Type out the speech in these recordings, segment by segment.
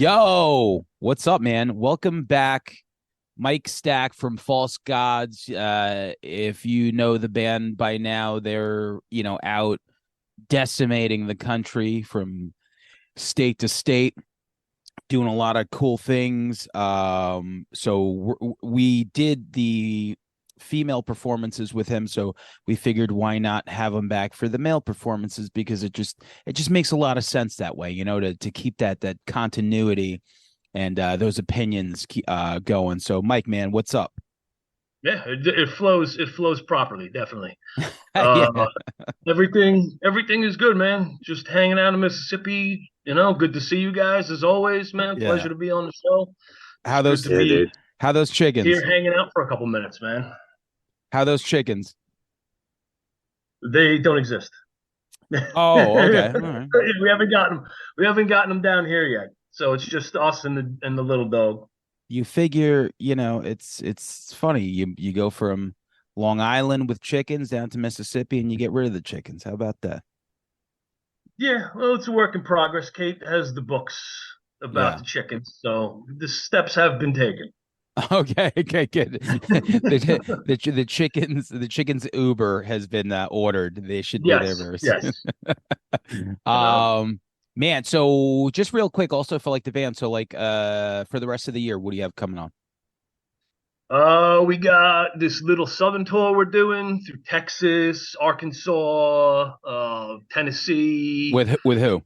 Yo, what's up, man? Welcome back, Mike Stack from False Gods. If you know the band by now, they're out decimating the country from state to state, doing a lot of cool things. So we did the female performances with him, so we figured why not have him back for the male performances because it just makes a lot of sense that way, to keep that continuity and those opinions going. So, Mike, man, what's up? Yeah, it flows. It flows properly, definitely. Yeah, Uh, everything is good, man. Just hanging out in Mississippi. Good to see you guys as always, man. yeah. Pleasure to be on the show. It's How good those to Yeah, be dude. how those here chickens? hanging out for a couple minutes, man. How those chickens? They don't exist. we Oh, okay, all right. haven't gotten them down here yet. So it's just us and the little dog. You figure, it's funny. You go from Long Island with chickens down to Mississippi, and you get rid of the chickens. How about that? Yeah, well, it's a work in progress. Kate has the books about Yeah. the chickens, so the steps have been taken. Okay. Okay. Good. The chickens Uber has been ordered. They should be there Yes, very soon. yes. Um, Man. So just real quick, also for like the band. So like, for the rest of the year, what do you have coming on? We got this little southern tour we're doing through Texas, Arkansas, Tennessee, With who?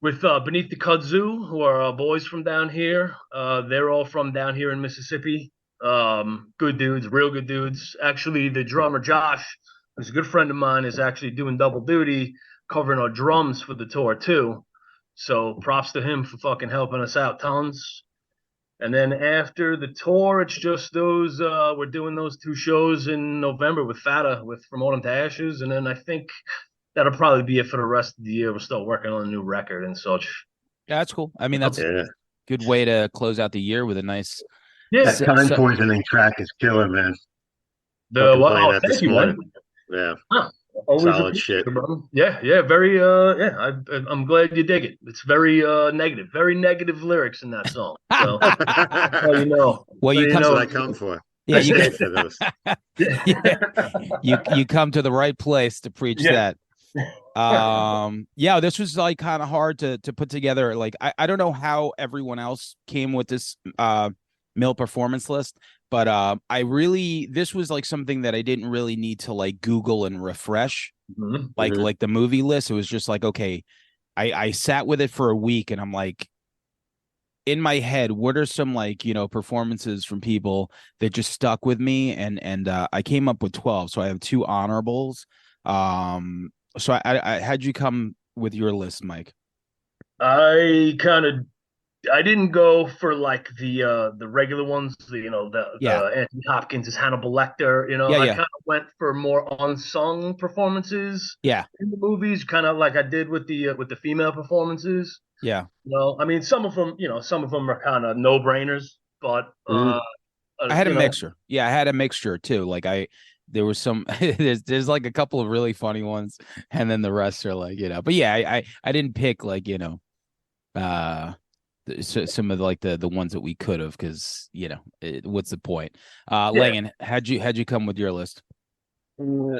with Beneath the Kudzu, who are boys from down here. They're all from down here in Mississippi. Good dudes, real good dudes. Actually, the drummer Josh, who's a good friend of mine, is actually doing double duty, covering our drums for the tour too. So props to him for fucking helping us out tons. And then after the tour, it's just those. We're doing those two shows in November with Fata, with From Autumn to Ashes, and then I think that'll probably be it for the rest of the year. We're still working on a new record and such. Yeah, that's cool. I mean, that's a Yeah. good way to close out the year with a nice. Yeah. That time poisoning track is killer, man. The Fucking well, playing oh, that thank this you, man. morning. Yeah. Huh. Always Solid appreciate shit. it, brother. Yeah, yeah, very. Yeah, I'm glad you dig it. It's very negative, very negative lyrics in that song. So, well, Well, you That's come. what I come for. Yeah, I you stay for those. yeah, you come to the right place to preach Yeah. that. Yeah, this was like kind of hard to put together. Like I don't know how everyone else came with this mill performance list, but I really this was like something that I didn't really need to like Google and refresh Mhm. Hmm. like the movie list. It was just like, okay, I sat with it for a week and I'm like, in my head, what are some like, performances from people that just stuck with me? And I came up with 12. So I have two honorables. So I had you come with your list, Mike. I kind of I didn't go for like the regular ones, Yeah. the Anthony Hopkins as Hannibal Lecter. Yeah, I yeah. kind of went for more unsung performances Yeah. in the movies, kind of like I did with the female performances. Yeah. I mean, some of them are kind of no brainers, but Hmm. I had a mixture. Yeah, I had a mixture too. Like there was some there's like a couple of really funny ones, and then the rest are like, but yeah, I didn't pick like, uh some of like the ones that we could have because what's the point? yeah. Langan, how'd you come with your list?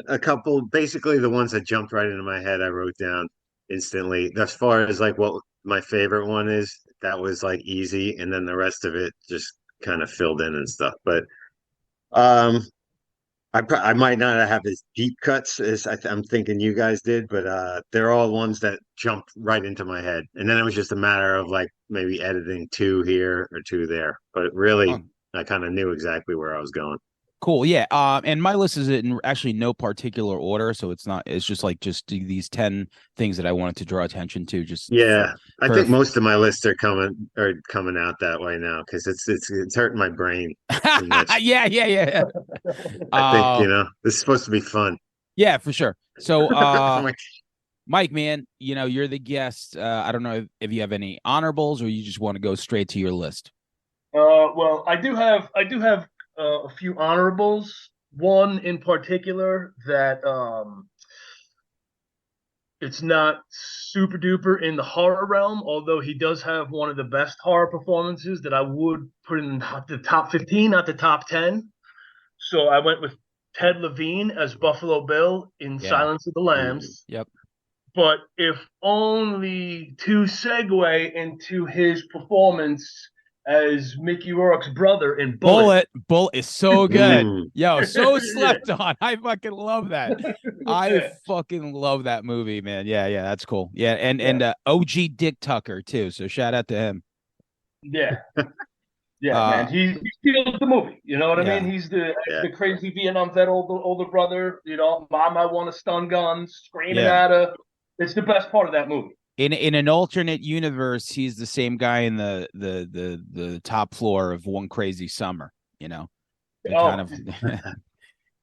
A couple, basically the ones that jumped right into my head, I wrote down instantly. As far as like what my favorite one is, that was like easy, and then the rest of it just kind of filled in and stuff. But um, I might not have as deep cuts as I'm thinking you guys did, but they're all ones that jumped right into my head. And then it was just a matter of like maybe editing two here or two there. But really, I kind of knew exactly where I was going. Cool. Yeah. And my list is in actually no particular order, so it's just like just these 10 things that I wanted to draw attention to just Yeah, I for think most of my lists are coming out that way now because it's hurting my brain too much. yeah, yeah, yeah. I think Uh this is supposed to be fun. yeah, for sure. So I'm like, Mike, man, you're the guest. I don't know if you have any honorables or you just want to go straight to your list. Well, I do have a few honorables. One in particular that It's not super duper in the horror realm, although he does have one of the best horror performances that I would put in the top 15, not the top 10. So I went with Ted Levine as Buffalo Bill in Yeah. Silence of the Lambs. Yep. But if only to segue into his performance as Mickey Rourke's brother in Bullet. Bullet is so good. Mm. Yo, so Yeah. slept on. I fucking love that. I Yeah. fucking love that movie, man. Yeah, that's cool. Yeah, and OG Dick Tucker too. So shout out to him. Yeah. Yeah, man. He steals the movie. You know what I mean? He's the crazy Vietnam vet older brother. You know, Mom, I want a stun gun, screaming at her. It's the best part of that movie. In an alternate universe, he's the same guy in the top floor of One Crazy Summer. You know, kind of,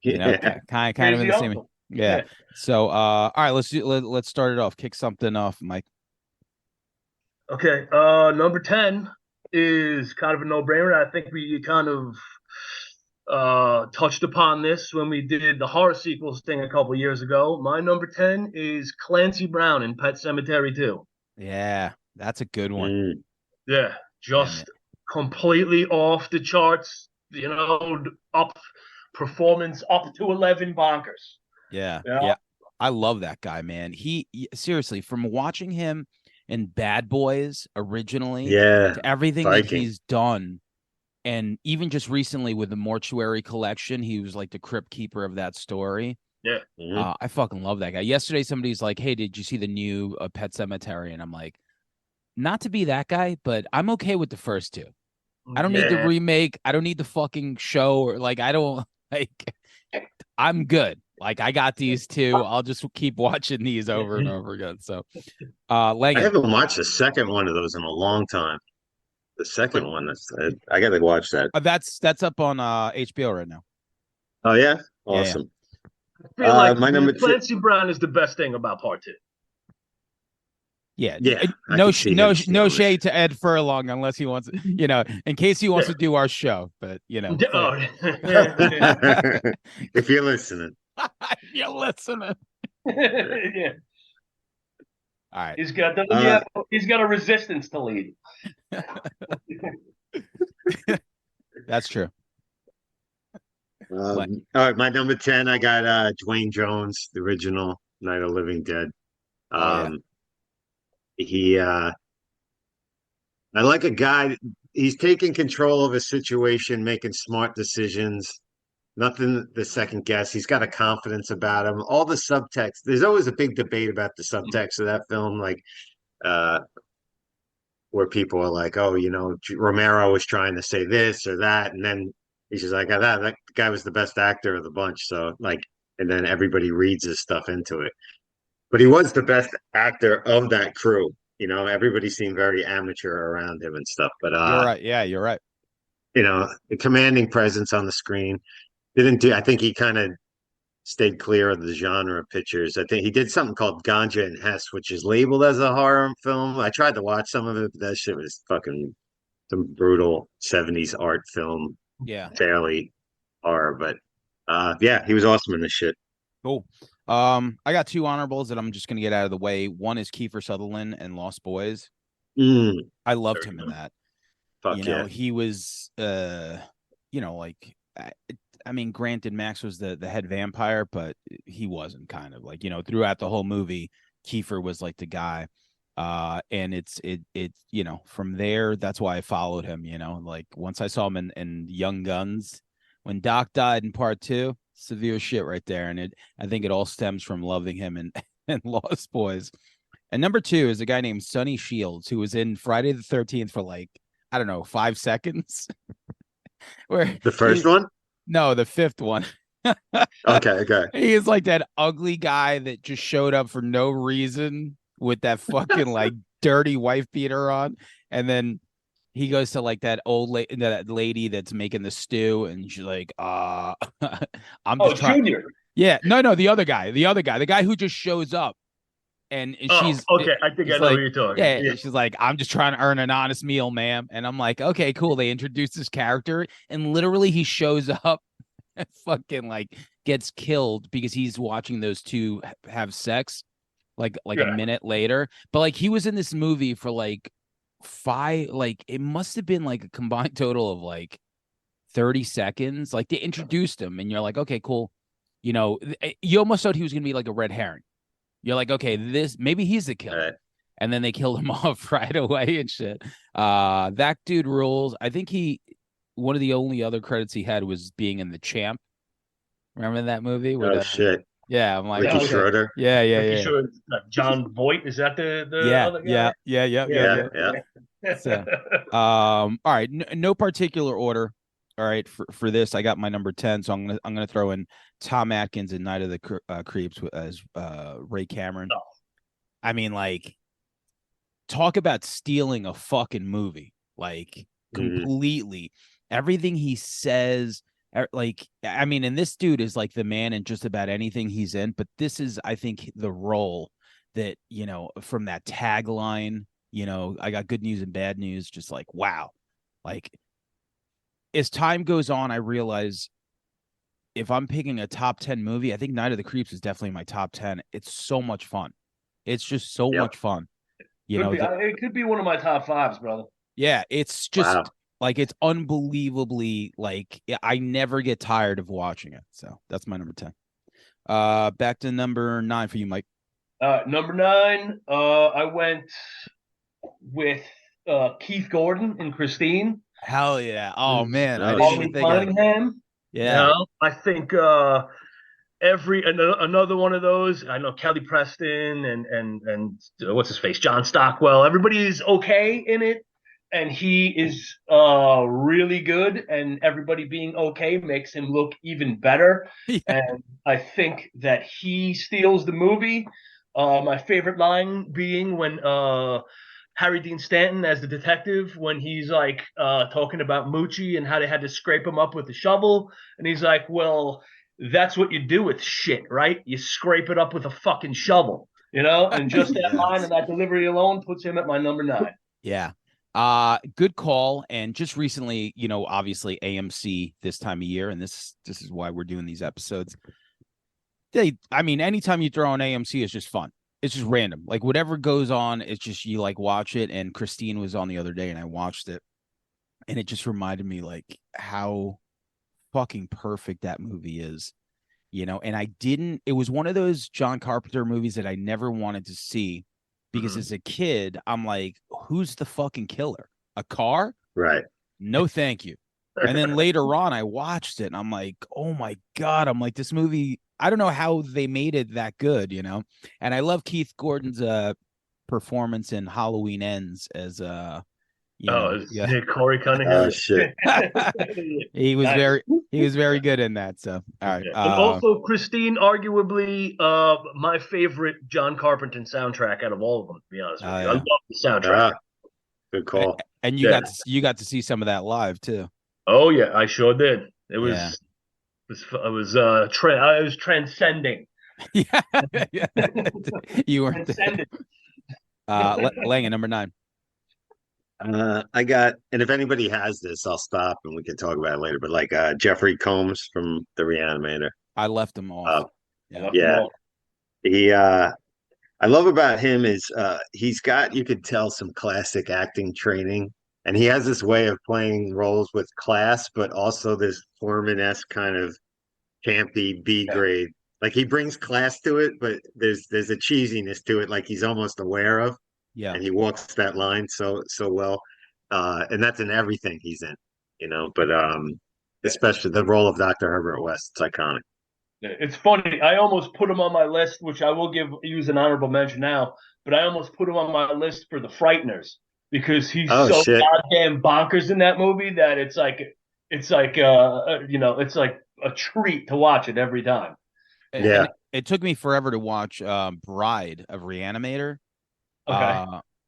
you know, kind of in the same. Yeah. So, all right, let's start it off. Kick something off, Mike. Okay. Number 10 is kind of a no-brainer. I think we kind of touched upon this when we did the horror sequels thing a couple years ago. My number 10 is Clancy Brown in Pet Sematary 2. Yeah, that's a good one. Yeah, just completely off the charts, you know, performance up to 11 bonkers. Yeah. I love that guy, man. He seriously, from watching him in Bad Boys originally to everything that he's done. And even just recently with the Mortuary Collection, he was like the crypt keeper of that story. Yeah. I fucking love that guy. Yesterday, somebody's like, hey, did you see the new Pet Sematary? And I'm like, not to be that guy, but I'm okay with the first two. I don't need the remake. I don't need the fucking show. Or like, I don't like, I'm good. Like, I got these two. I'll just keep watching these over and over again. So, I haven't watched the second one of those in a long time. The second one, I gotta watch that. That's up on HBO right now. Oh yeah, awesome. I feel like my number Clancy Brown is the best thing about part 2. Yeah. No shade to Ed Furlong unless he wants, you know, in case he wants to do our show. But you know, if you're listening, you're listening. Yeah. All right. He's got a resistance to lead. That's true. All right, my number 10, I got Dwayne Jones, the original Night of the Living Dead. I like a guy. He's taking control of a situation, making smart decisions. Nothing to second guess. He's got a confidence about him. All the subtext. There's always a big debate about the subtext of that film, like where people are like, "Oh, you know, Romero was trying to say this or that," and then he's just like, "That guy was the best actor of the bunch." So, like, and then everybody reads his stuff into it. But he was the best actor of that crew. You know, everybody seemed very amateur around him and stuff. But you're right. Yeah, you're right. You know, the commanding presence on the screen. I think he kind of stayed clear of the genre pictures. I think he did something called Ganja and Hess, which is labeled as a horror film. I tried to watch some of it, but that shit was fucking some brutal 70s art film. Yeah. Fairly horror, but yeah, he was awesome in this shit. Cool. I got two honorables that I'm just gonna get out of the way. One is Kiefer Sutherland and Lost Boys. I loved him in that. Fuck know, he was you know, like I mean, granted, Max was the head vampire, but he wasn't, kind of like, you know, throughout the whole movie, Kiefer was like the guy. And it's you know, from there, that's why I followed him, you know, like once I saw him in Young Guns, when Doc died in part 2, severe shit right there. And I think it all stems from loving him and Lost Boys. And number 2 is a guy named Sonny Shields, who was in Friday the 13th for like, I don't know, 5 seconds. Where the first one? No, the 5th one. Okay. He is like that ugly guy that just showed up for no reason with that fucking like dirty wife beater on, and then he goes to like that that lady that's making the stew, and she's like, I'm just trying. Junior. Yeah, no, the other guy, the guy who just shows up. And she's okay. I think I know like, who you're talking. Yeah, she's like, I'm just trying to earn an honest meal, ma'am. And I'm like, okay, cool. They introduced this character, and literally he shows up and fucking like gets killed because he's watching those two have sex. like a Yeah. minute later. But like he was in this movie for like it must have been like a combined total of like 30 seconds. Like they introduced him and you're like, okay, cool. You know, you almost thought he was gonna be like a red herring. You're like, okay, maybe he's the killer. Right. And then they killed him off right away and shit. That dude rules. I think one of the only other credits he had was being in The Champ. Remember that movie? Oh shit. Yeah, I'm like, Ricky okay. Schroeder. Yeah. Pretty sure it's John Voight. Is that the other guy? Yeah. So, all right, no particular order. All right, for this, I got my number 10, so I'm gonna throw in Tom Atkins in Night of the Creeps as Ray Cameron. Oh. I mean, like, talk about stealing a fucking movie, like completely. Everything he says, like, I mean, and this dude is like the man in just about anything he's in, but this is, I think, the role that, you know, from that tagline, you know, I got good news and bad news, just like, wow. Like, as time goes on, I realize if I'm picking a top 10 movie, I think Night of the Creeps is definitely my top 10. It's so much fun. It's just so much fun. It could be one of my top 5s, brother. Yeah, it's just like it's unbelievably like I never get tired of watching it. So that's my number 10. Back to number 9 for you, Mike. Number 9, I went with Keith Gordon and Christine. Hell yeah! Oh man, I Molly didn't think Cunningham. Yeah, you know, I think another one of those. I know Kelly Preston and what's his face, John Stockwell. Everybody's okay in it, and he is really good. And everybody being okay makes him look even better. Yeah. And I think that he steals the movie. My favorite line being when Harry Dean Stanton as the detective, when he's like talking about Moochie and how they had to scrape him up with the shovel, and he's like, well, that's what you do with shit, right? You scrape it up with a fucking shovel, you know? And just that line and that delivery alone puts him at my number 9. Yeah. Good call. And just recently, you know, obviously AMC this time of year, and this is why we're doing these episodes. I mean, anytime you throw on AMC, it's just fun. It's just random. Like whatever goes on, it's just you like watch it. And Christine was on the other day and I watched it. And it just reminded me like how fucking perfect that movie is. You know, and it was one of those John Carpenter movies that I never wanted to see because as a kid, I'm like, who's the fucking killer? A car? Right. No, thank you. And then later on, I watched it and I'm like, oh my God. I'm like, this movie, I don't know how they made it that good, you know? And I love Keith Gordon's performance in Halloween Ends as Corey Cunningham. Oh shit. He was very good in that. So all right. And also Christine, arguably my favorite John Carpenter soundtrack out of all of them, to be honest with you. I love the soundtrack. Good call. And you got to see some of that live too. Oh yeah, I sure did. It was transcending. Yeah. You were transcending. Lang at number 9. I got, and if anybody has this, I'll stop and we can talk about it later. But like Jeffrey Combs from The Reanimator. I left him off. Yeah. I love about him is he's got, you could tell, some classic acting training. And he has this way of playing roles with class, but also this Foreman-esque kind of campy B grade. Like he brings class to it, but there's a cheesiness to it, like he's almost aware of. Yeah. And he walks that line so well. And that's in everything he's in, you know, but especially the role of Dr. Herbert West, it's iconic. It's funny. I almost put him on my list, which I will use an honorable mention now, but I almost put him on my list for The Frighteners because he's goddamn bonkers in that movie that it's like it's like a treat to watch it every time. And it took me forever to watch Bride of Reanimator. Okay.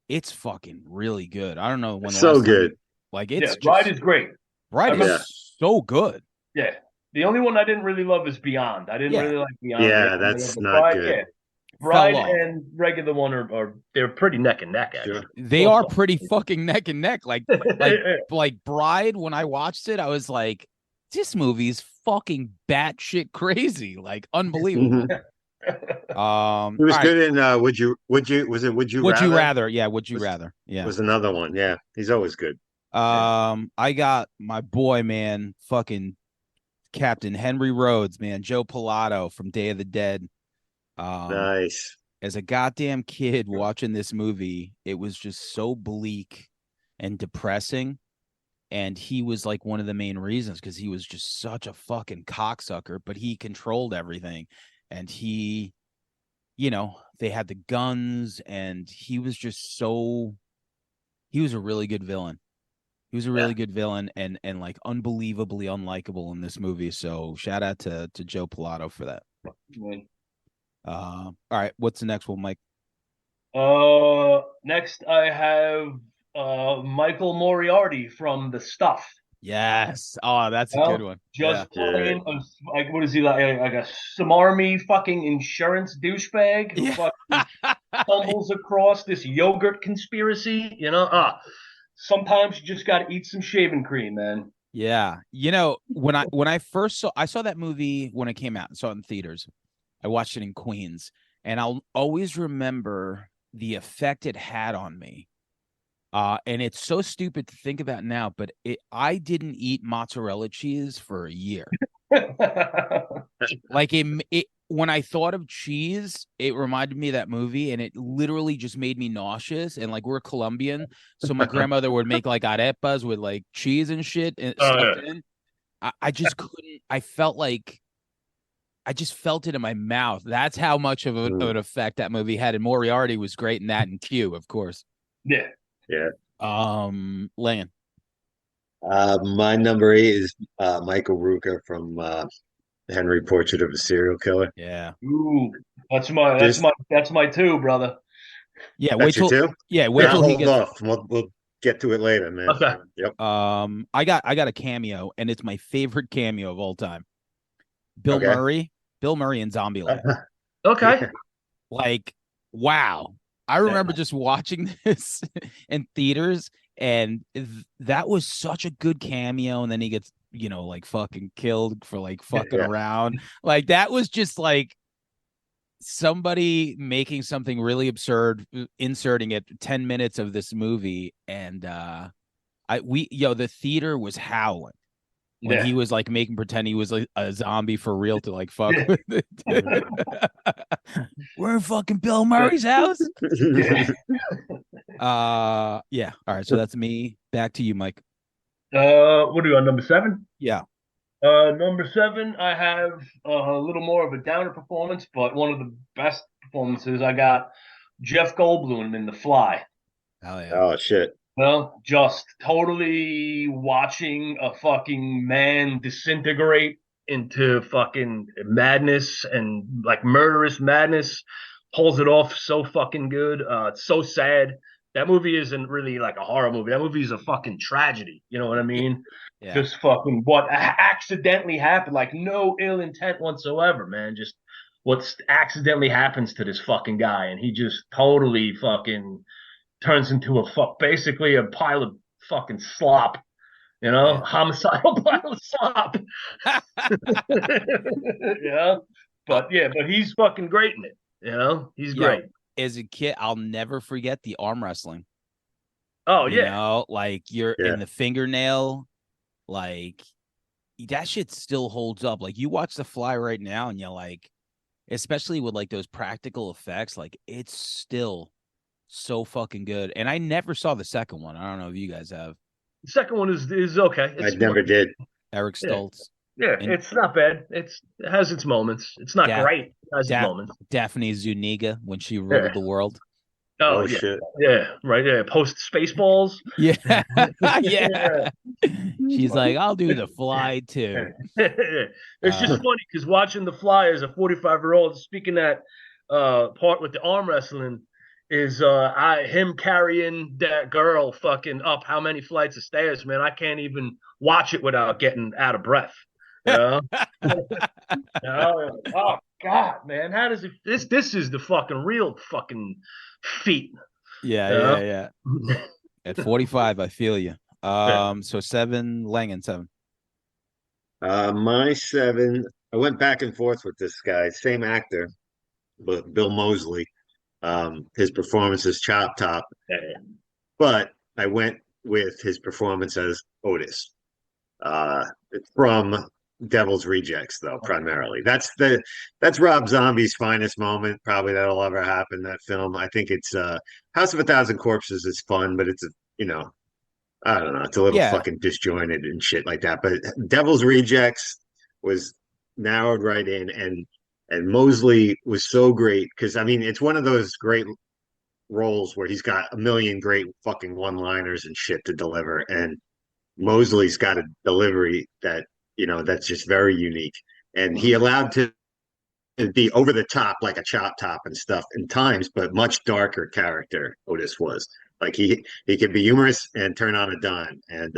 It's fucking really good. I don't know when. So good. Like it's Bride is great. Bride is so good. Yeah. The only one I didn't really love is Beyond. I didn't really like Beyond. Yeah, that's not good. Yeah. Bride and regular one they're pretty neck and neck, actually. Sure. They are pretty fucking neck and neck. Like Bride, when I watched it, I was like, this movie's fucking batshit crazy. Like, unbelievable. He All was right. good in Would You Would you Rather? rather? Yeah, would you Was rather? Yeah. was another one. Yeah, he's always good. Yeah. I got my boy, man, fucking Captain Henry Rhodes, man, Joe Pilato from Day of the Dead. Um, Nice. as a goddamn kid watching this movie, it was just so bleak and depressing. And he was like one of the main reasons because he was just such a fucking cocksucker, but he controlled everything. And they had the guns, and he was just he was a really good villain. He was a Yeah. really good villain and like unbelievably unlikable in this movie. So shout out to Joe Pilato for that. All right, what's the next one, Mike? Next I have Michael Moriarty from The Stuff. Yes. Oh, that's a good Well, one. Yeah. just Yeah. playing like what is he like a smarmy fucking insurance douchebag who Yeah. fucking stumbles across this yogurt conspiracy, sometimes you just got to eat some shaving cream, man. Yeah. When I first saw that movie when it came out and saw it in theaters. I watched it in Queens, and I'll always remember the effect it had on me. And it's so stupid to think about now, but I didn't eat mozzarella cheese for a year. Like when I thought of cheese, it reminded me of that movie, and it literally just made me nauseous. And like we're Colombian, so my grandmother would make like arepas with like cheese and shit and Oh, stuffed yeah. in. I just couldn't. I just felt it in my mouth. That's how much of an effect that movie had. And Moriarty was great in that, and Q, of course. Yeah. Yeah. Lan. My number 8 is Michael Rooker from Henry Portrait of a Serial Killer. Yeah. Ooh, that's Just my two, brother. Yeah. that's your two? Wait till he Hold gets. off. We'll get to it later, man. Okay. Yep. I got a cameo, and it's my favorite cameo of all time. Bill Okay. Murray in Zombieland. Okay. Yeah. Like, wow. I remember just watching this in theaters, and that was such a good cameo. And then he gets, like fucking killed for like fucking Yeah. around. Like that was just like somebody making something really absurd, inserting it 10 minutes of this movie. And the theater was howling when Yeah. he was like making pretend he was like a zombie for real to like fuck with it. We're in fucking Bill Murray's house. Yeah. Yeah. All right. So that's me. Back to you, Mike. What are you on number 7? Yeah. Number 7, I have a little more of a downer performance, but one of the best performances. I got Jeff Goldblum in The Fly. Hell yeah. Oh shit. Well, just totally watching a fucking man disintegrate into fucking madness and like murderous madness. Pulls it off so fucking good. It's so sad. That movie isn't really like a horror movie. That movie is a fucking tragedy. You know what I mean? Yeah. Just fucking what accidentally happened. Like no ill intent whatsoever, man. Just what accidentally happens to this fucking guy, and he just totally fucking turns into basically a pile of fucking slop, Yeah. homicidal pile of slop. Yeah, but he's fucking great in it. He's Yo, great. as a kid, I'll never forget the arm wrestling. Oh yeah, Like you're in the fingernail, like that shit still holds up. Like you watch The Fly right now, and you're like, especially with like those practical effects, like it's still so fucking good. And I never saw the second one. I don't know if you guys have. the second one is okay. I never did. Eric Stoltz. Yeah, And it's not bad. It has its moments. It's not great. It has its moments. Daphne Zuniga when she ruled the world. Oh, Oh yeah. shit. Yeah, right. Yeah, post Spaceballs. Yeah. Yeah. She's like, I'll do The Fly too. It's just funny because watching The Fly as a 45-year-old, speaking that part with the arm wrestling, is him carrying that girl fucking up how many flights of stairs, man. I can't even watch it without getting out of breath. You know? Oh God, man. How does it this is the fucking real fucking feat. Yeah. At 45, I feel you. So 7, Langan 7. My 7, I went back and forth with this guy, same actor. Bill Moseley. His performance as Chop Top, Yeah. but I went with his performance as Otis. Uh, from Devil's Rejects, though, primarily. That's Rob Zombie's finest moment, probably that'll ever happen. That film, I think it's House of a Thousand Corpses is fun, but it's I don't know, it's a little Yeah, fucking disjointed and shit like that. But Devil's Rejects was narrowed right in, and Mosley was so great because I mean it's one of those great roles where he's got a million great fucking one-liners and shit to deliver, and Mosley's got a delivery that that's just very unique, and he allowed to be over the top like a Chop Top and stuff in times, but much darker character. Otis was like he could be humorous and turn on a dime, and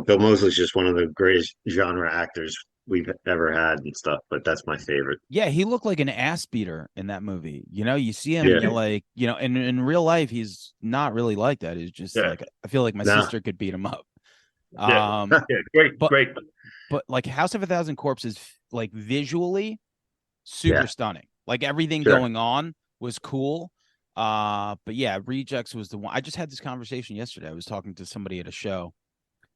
Bill Mosley's just one of the greatest genre actors we've ever had and stuff. But that's my favorite. yeah, he looked like an ass beater in that movie. You see him, Yeah. and you're like, and in real life, he's not really like that. He's just like, I feel like my No. sister could beat him up. Yeah. Yeah, great, but- great. But like House of a Thousand Corpses, like visually, super Yeah. stunning. Like everything Sure. going on was cool. But yeah, Rejects was the one. I just had this conversation yesterday. I was talking to somebody at a show,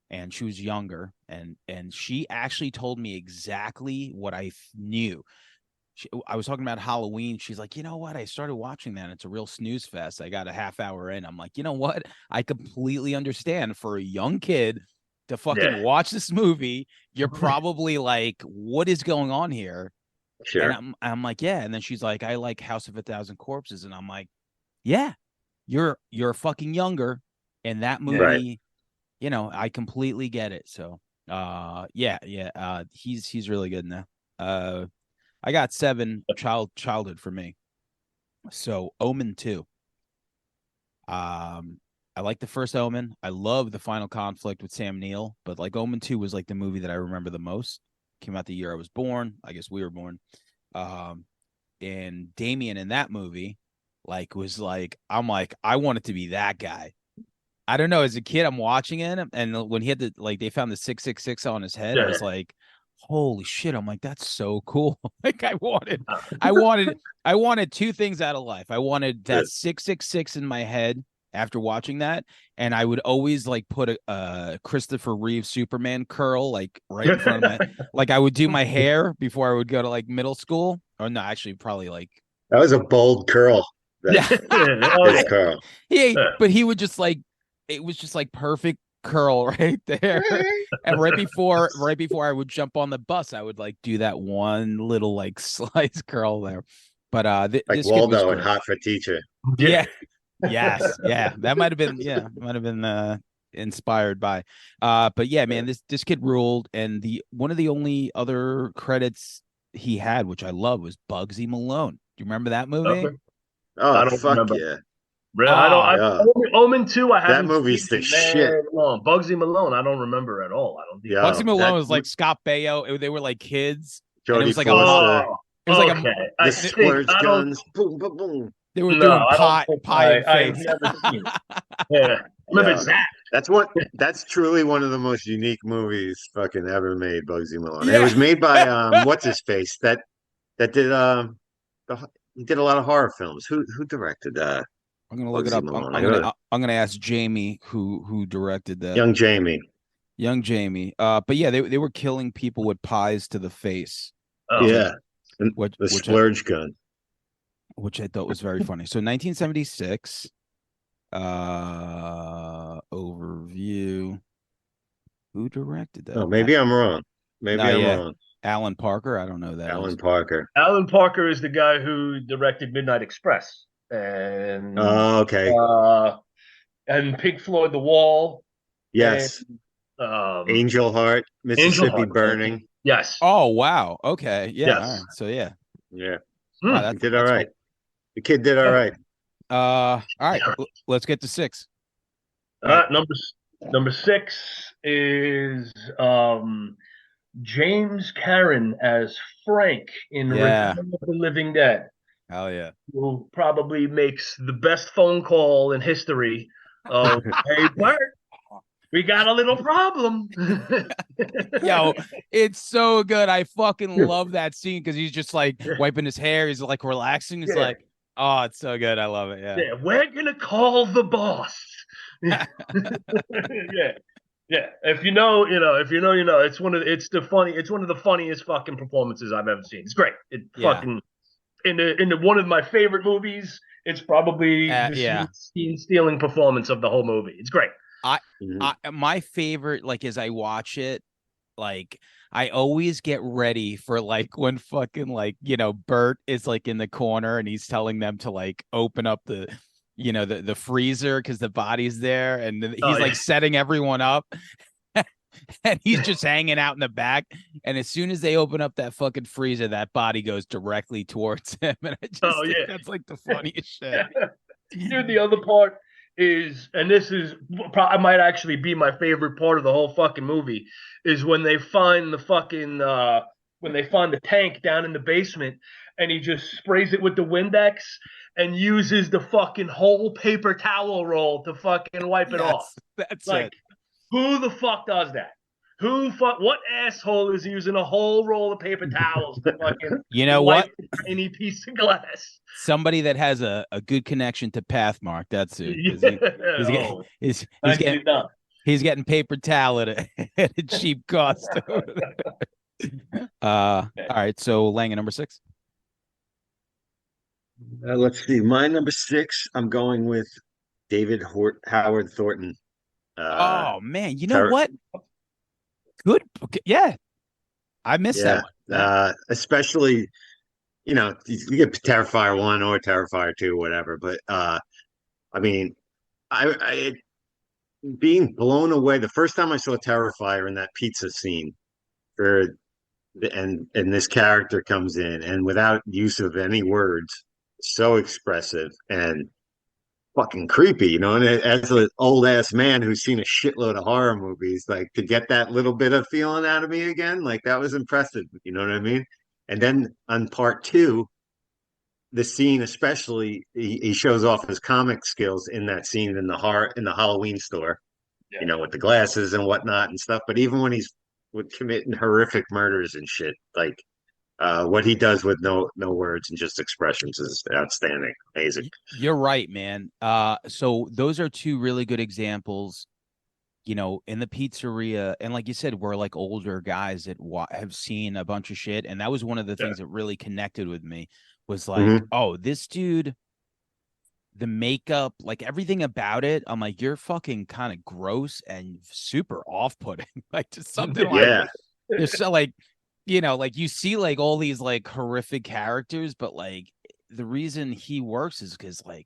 and she was younger, and she actually told me exactly what I knew. I was talking about Halloween. She's like, you know what? I started watching that. It's a real snooze fest. I got a half hour in. I'm like, you know what? I completely understand for a young kid to fucking watch this movie. You're probably like, what is going on here? Sure. And I'm like, yeah. And then she's like, I like House of a Thousand Corpses. And I'm like, yeah, you're fucking younger. And that movie, Right. I completely get it. So yeah. He's really good now. I got 7 childhood for me. So Omen 2. I like the first Omen. I love the final conflict with Sam Neill, but like Omen 2 was like the movie that I remember the most. Came out the year I was born. I guess we were born. And Damien in that movie, was like, I'm like, I wanted to be that guy. I don't know. As a kid, I'm watching it, and when he had they found the 666 on his head, I was like, holy shit. I'm like, that's so cool. Like I wanted 2 things out of life. I wanted that 666 in my head after watching that, and I would always put a Christopher Reeve Superman curl right in front of my I would do my hair before I would go to middle school. Or no, actually probably that was a bold curl. His curl. But he would just it was just perfect curl right there. And right before I would jump on the bus, I would do that one little slice curl there. But this Waldo and Hot for Teacher. Yeah. Yes. Yeah. That might have been inspired by. But yeah, man, this kid ruled, and one of the only other credits he had, which I love, was Bugsy Malone. Do you remember that movie? Okay. Oh, I don't fuck remember. yeah. Really? Omen 2, I haven't That movie's seen the shit. long. Bugsy Malone, I don't remember at all. I don't think. Bugsy Malone was like Scott Baio. They were like kids. Jodie it was Foster. It was okay. The splurge guns. Boom, boom, boom. They were doing pie and face. I've never seen it. Yeah. Remember that? That's truly one of the most unique movies fucking ever made, Bugsy Malone. Yeah. It was made by what's his face that did he did a lot of horror films. Who directed that? I'm gonna look it up. I'm gonna ask Jamie who directed that. Young Jamie. But yeah, they were killing people with pies to the face. Oh. Yeah. The splurge gun. Which I thought was very funny. So 1976 overview. Who directed that? Oh, maybe I'm wrong. Maybe I'm wrong. Alan Parker. I don't know that. Alan Parker. Alan Parker is the guy who directed Midnight Express and okay. And Pink Floyd, The Wall. Yes. And, Angel Heart, Mississippi Burning. Yes. Oh wow. Okay. Yeah. Yes. All right. So yeah. Yeah. Wow, he did all right. Cool. The kid did all right. All right. Let's get to 6. Number 6 is James Karen as Frank in Return of the Living Dead. Hell yeah. Who probably makes the best phone call in history of, hey, Bert, We got a little problem. Yo, it's so good. I fucking love that scene because he's just like wiping his hair. He's like relaxing. He's like, oh, it's so good. I love it. Yeah. We're gonna call the boss. Yeah. Yeah. If you know, you know. If you know, you know. It's one of the funniest fucking performances I've ever seen. It's great. It fucking in the one of my favorite movies. It's probably the scene stealing performance of the whole movie. It's great. My favorite, like, as I watch it, like, I always get ready for like when fucking like, you know, Bert is like in the corner and he's telling them to like open up the, you know, the freezer because the body's there, and he's like setting everyone up. And he's just hanging out in the back. And as soon as they open up that fucking freezer, that body goes directly towards him. And I just think that's like the funniest shit. Dude, the other part is, and this is probably might actually be my favorite part of the whole fucking movie, is when they find the fucking when they find the tank down in the basement, and he just sprays it with the Windex and uses the fucking whole paper towel roll to fucking wipe it off. That's like, who the fuck does that? What asshole is using a whole roll of paper towels to fucking you know what? Any piece of glass? Somebody that has a good connection to Pathmark. That's it. He's getting paper towel at a cheap cost. All right. So Langan, number 6. Let's see. My number 6, I'm going with David Howard Thornton. Oh man, you know what? Good. Yeah, I missed that one. Especially, you know, you get Terrifier 1 or Terrifier 2, whatever. But I mean, I being blown away the first time I saw Terrifier in that pizza scene, and this character comes in and without use of any words, so expressive and fucking creepy, you know. And as an old ass man who's seen a shitload of horror movies, like, to get that little bit of feeling out of me again, like, that was impressive. You know what I mean? And then on part 2, the scene especially, he shows off his comic skills in that scene in the Halloween store, you know, with the glasses and whatnot and stuff. But even when he's committing horrific murders and shit, like, what he does with no words and just expressions is outstanding. Amazing. You're right, man. So those are 2 really good examples, you know, in the pizzeria. And like you said, we're like older guys that have seen a bunch of shit. And that was one of the things that really connected with me, was like, oh, this dude, the makeup, like everything about it, I'm like, you're fucking kind of gross and super off-putting. Like, just something like, you're so like, you know, like, you see like all these like horrific characters, but like the reason he works is because like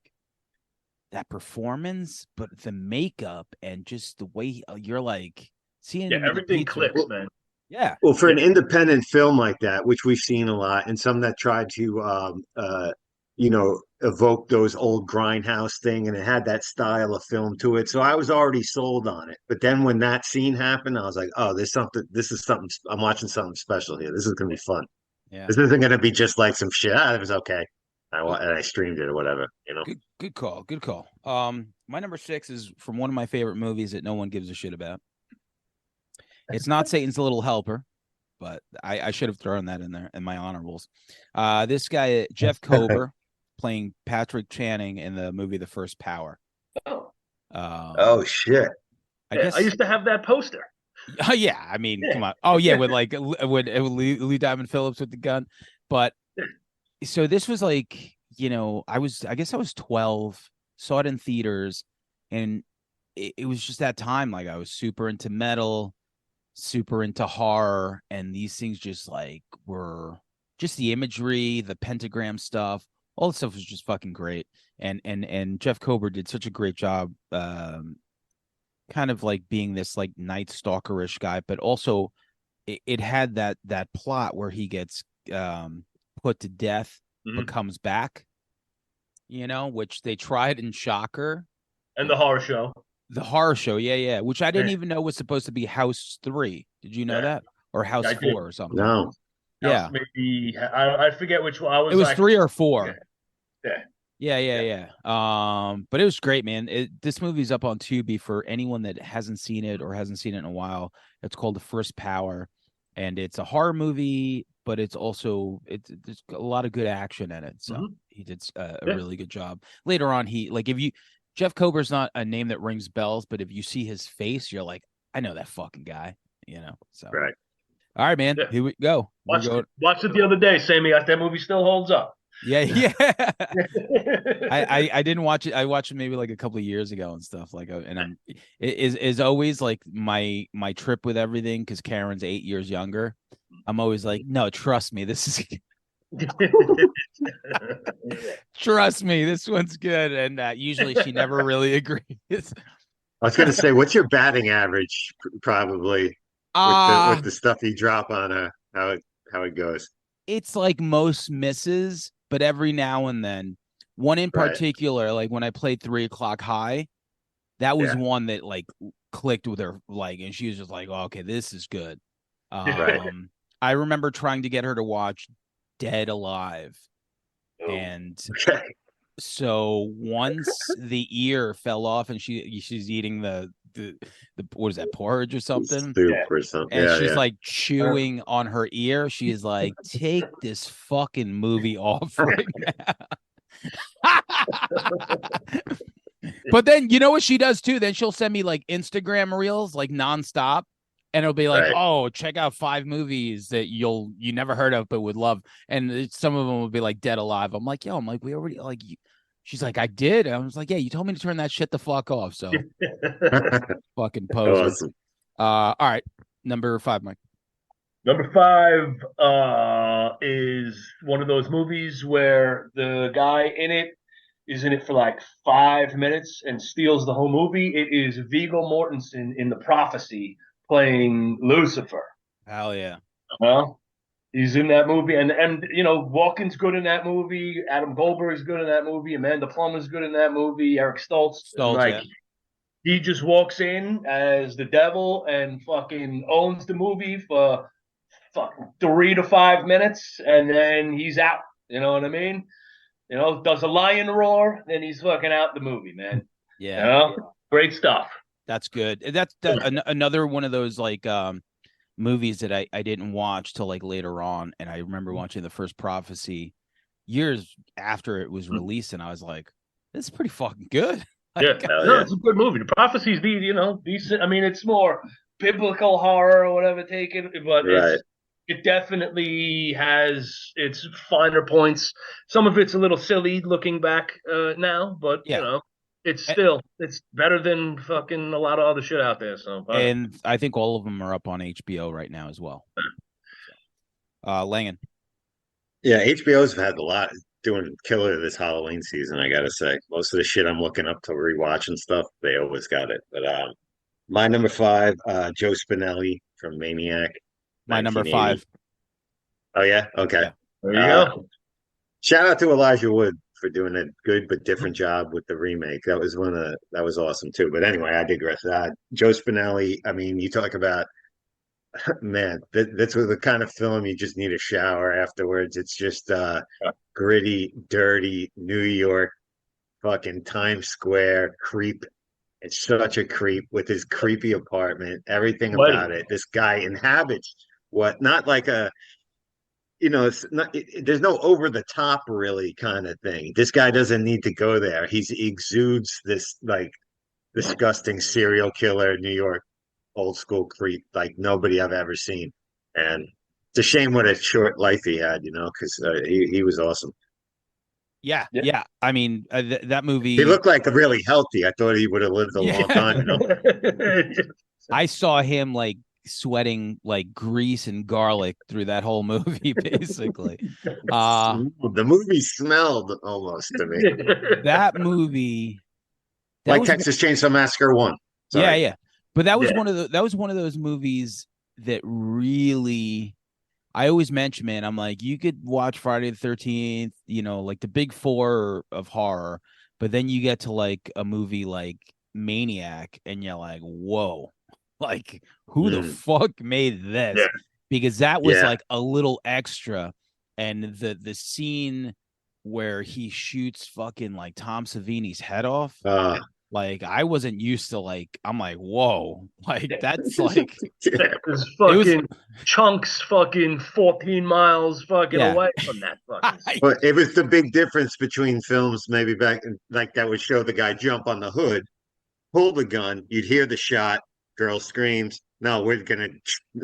that performance, but the makeup and just the way you're like seeing everything clicks, man. Yeah. Well, for an independent film like that, which we've seen a lot, and some that tried to you know, evoke those old grindhouse thing, and it had that style of film to it. So I was already sold on it. But then when that scene happened, I was like, oh, this is something, I'm watching something special here. This is gonna be fun. Yeah. This isn't gonna be just like some shit. It was okay. I streamed it or whatever, you know. Good call. Good call. My number 6 is from one of my favorite movies that no one gives a shit about. It's not Satan's Little Helper, but I should have thrown that in there in my honorables. This guy, Jeff Kober, playing Patrick Channing in the movie The First Power. Oh shit! I guess I used to have that poster. Oh yeah, I mean, come on. Oh yeah, with like with Lee Diamond Phillips with the gun. But so this was like, you know, I guess I was 12, saw it in theaters, and it was just that time. Like, I was super into metal, super into horror, and these things just like were just the imagery, the pentagram stuff. All the stuff was just fucking great. And Jeff Kober did such a great job, kind of like being this like Night Stalkerish guy, but also it had that plot where he gets put to death, but comes back, you know, which they tried in Shocker. And the horror show. The horror show, yeah, which I didn't even know was supposed to be House 3. Did you know that? Or House 4 or something? No. Yeah. Maybe I forget which one. It was 3 or 4. Yeah. Yeah. But it was great, man. This movie's up on Tubi for anyone that hasn't seen it or hasn't seen it in a while. It's called The First Power, and it's a horror movie, but it's also there's a lot of good action in it. So he did a really good job. Later on, if you Jeff Kober's not a name that rings bells, but if you see his face, you're like, I know that fucking guy, So Right. all right, man. Yeah. Here we go. Watched it the other day, Sammy. That movie still holds up. Yeah. I didn't watch it. I watched it maybe like a couple of years ago and stuff and it is always like my trip with everything, because Karen's 8 years younger. I'm always like, no, trust me, this is trust me, this one's good. And usually she never really agrees. I was gonna say, what's your batting average, probably, with the stuff you drop on how it goes? It's like most misses, but every now and then, one in particular, like when I played 3 O'Clock High, that was one that like clicked with her, like, and she was just like, oh, okay, this is good. I remember trying to get her to watch Dead Alive, and so once the ear fell off and she's eating the what is that, porridge or something? Soup or something. And she's like chewing on her ear. She is like, take this fucking movie off right now. But then you know what she does too? Then she'll send me like Instagram reels like nonstop. And it'll be like, oh, check out 5 movies that you never heard of but would love. And some of them will be like Dead Alive. I'm like, we already like you. She's like, I did. I was like, yeah, you told me to turn that shit the fuck off. So fucking poser. Awesome. All right. Number 5, Mike. Number 5 is one of those movies where the guy in it is in it for like 5 minutes and steals the whole movie. It is Viggo Mortensen in The Prophecy playing Lucifer. Hell yeah. Well, he's in that movie, and Walken's good in that movie. Adam Goldberg's good in that movie. Amanda Plummer's good in that movie. Eric Stoltz, he just walks in as the devil and fucking owns the movie for fucking 3 to 5 minutes, and then he's out. You know what I mean? Does a lion roar, then he's fucking out the movie, man. Yeah. Great stuff. That's good. That's another one of those like movies that I didn't watch till like later on, and I remember watching The First Prophecy years after it was released, and I was like, this is pretty fucking good. It's a good movie. The Prophecy is decent. I mean, it's more biblical horror or whatever taken, but it definitely has its finer points. Some of it's a little silly looking back now, but it's better than fucking a lot of other shit out there. So, and I think all of them are up on HBO right now as well. Langan. Yeah, HBO's had a lot doing killer this Halloween season, I gotta say. Most of the shit I'm looking up to rewatch and stuff, they always got it. But my number 5, Joe Spinelli from Maniac. My number 5. Oh yeah? Okay. Yeah. There you go. Shout out to Elijah Wood for doing a good but different job with the remake. That was awesome too. But anyway, I digress. Joe Spinelli, I mean, you talk about, man, that's the kind of film you just need a shower afterwards. It's just gritty, dirty New York, fucking Times Square creep. It's such a creep with his creepy apartment, everything about it. This guy inhabits not like a, it's not, there's no over the top really kind of thing. This guy doesn't need to go there. He exudes this like disgusting serial killer, New York old school creep like nobody I've ever seen. And it's a shame what a short life he had, because he was awesome. Yeah. I mean, that movie. He looked like really healthy. I thought he would have lived a long time. I saw him like sweating like grease and garlic through that whole movie, basically. The movie smelled almost to me. That movie, like Texas Chainsaw Massacre 1. Sorry. Yeah. But that was one of those movies that really, I always mention, man, I'm like, you could watch Friday the 13th, like the big 4 of horror, but then you get to like a movie like Maniac and you're like, whoa, like who the fuck made this? Yeah. Because that was like a little extra. And the scene where he shoots fucking like Tom Savini's head off. Uh, Like I wasn't used to I'm like, whoa, like that's like There's it was fucking chunks fucking 14 miles fucking Yeah. away from that fucking. but it was the big difference between films maybe back like that would show the guy jump on the hood, pull the gun, you'd hear the shot, girl screams. No, we're gonna